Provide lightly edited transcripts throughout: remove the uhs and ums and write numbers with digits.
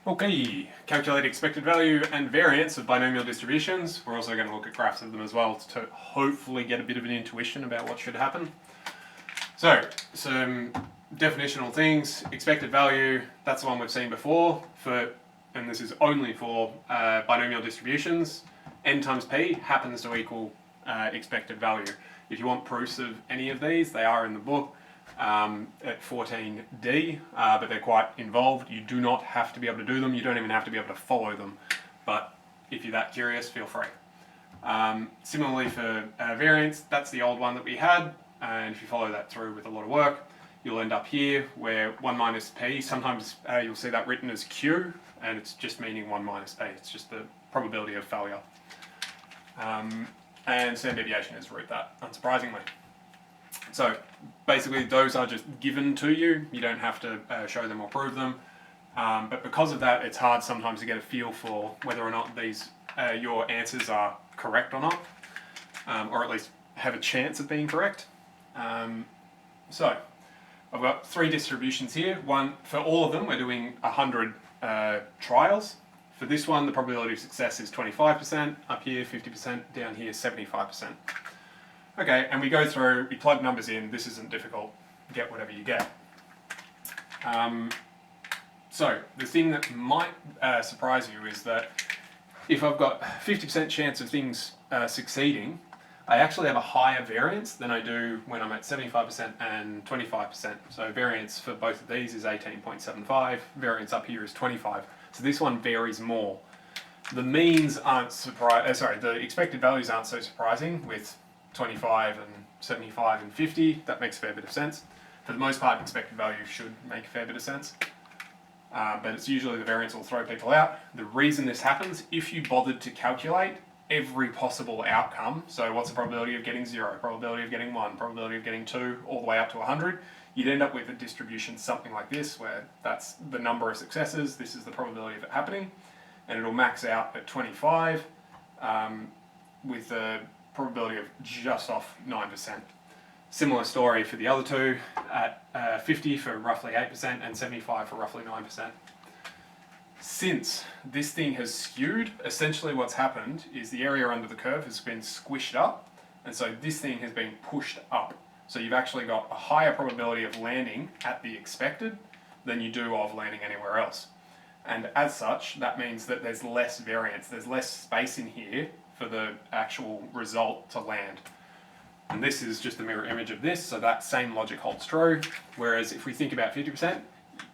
Okay, calculate expected value and variance of binomial distributions. We're also going to look at graphs of them as well to hopefully get a bit of an intuition about what should happen. So, some definitional things. Expected value, that's the one we've seen before, and this is only for binomial distributions. N times P happens to equal expected value. If you want proofs of any of these, they are in the book. At 14D, but they're quite involved. You do not have to be able to do them. You don't even have to be able to follow them. But if you're that curious, feel free. Similarly for variance, that's the old one that we had. And if you follow that through with a lot of work, you'll end up here where 1 minus P, sometimes you'll see that written as Q, and it's just meaning 1 minus P. It's just the probability of failure. And standard deviation is root that, unsurprisingly. So basically those are just given to you. You don't have to show them or prove them. But because of that, it's hard sometimes to get a feel for whether or not these your answers are correct or not, or at least have a chance of being correct. So I've got 3 distributions here. One, for all of them, we're doing 100 trials. For this one, the probability of success is 25%, up here 50%, down here 75%. Okay, and we go through, we plug numbers in, this isn't difficult, get whatever you get. So, the thing that might surprise you is that if I've got 50% chance of things succeeding, I actually have a higher variance than I do when I'm at 75% and 25%. So variance for both of these is 18.75, variance up here is 25. So this one varies more. The means aren't the expected values aren't so surprising with 25 and 75 and 50, that makes a fair bit of sense. For the most part, expected value should make a fair bit of sense. But it's usually the variance will throw people out. The reason this happens, if you bothered to calculate every possible outcome, so what's the probability of getting 0, probability of getting 1, probability of getting 2, all the way up to 100, you'd end up with a distribution something like this, where that's the number of successes, this is the probability of it happening, and it'll max out at 25 with a probability of just off 9%. Similar story for the other two, at 50 for roughly 8% and 75 for roughly 9%. Since this thing has skewed, essentially what's happened is the area under the curve has been squished up, and so this thing has been pushed up. So you've actually got a higher probability of landing at the expected than you do of landing anywhere else. And as such, that means that there's less variance, there's less space in here for the actual result to land. And this is just a mirror image of this, so that same logic holds true. Whereas if we think about 50%,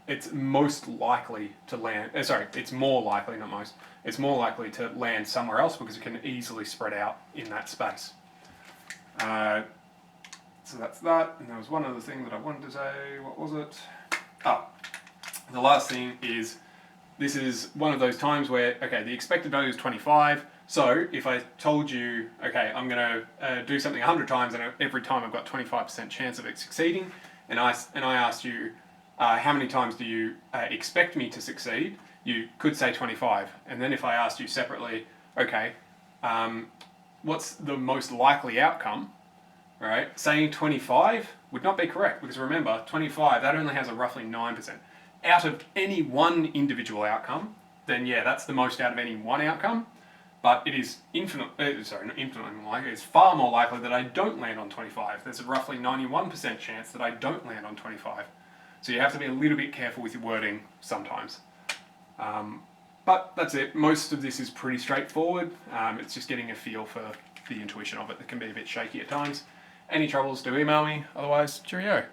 it's most likely to land, it's more likely, not most, it's more likely to land somewhere else because it can easily spread out in that space. So that's that, and there was one other thing that I wanted to say, what was it? The last thing is, this is one of those times where, okay, the expected value is 25, so if I told you, okay, I'm going to do something 100 times and every time I've got 25% chance of it succeeding, and I asked you, how many times do you expect me to succeed, you could say 25. And then if I asked you separately, okay, what's the most likely outcome, right? Saying 25 would not be correct, because remember, 25, that only has a roughly 9%. Out of any one individual outcome, then yeah, that's the most out of any one outcome, but it is not infinitely more likely, it's far more likely that I don't land on 25. There's a roughly 91% chance that I don't land on 25. So you have to be a little bit careful with your wording sometimes. But that's it. Most of this is pretty straightforward. It's just getting a feel for the intuition of it that can be a bit shaky at times. Any troubles, do email me. Otherwise, cheerio.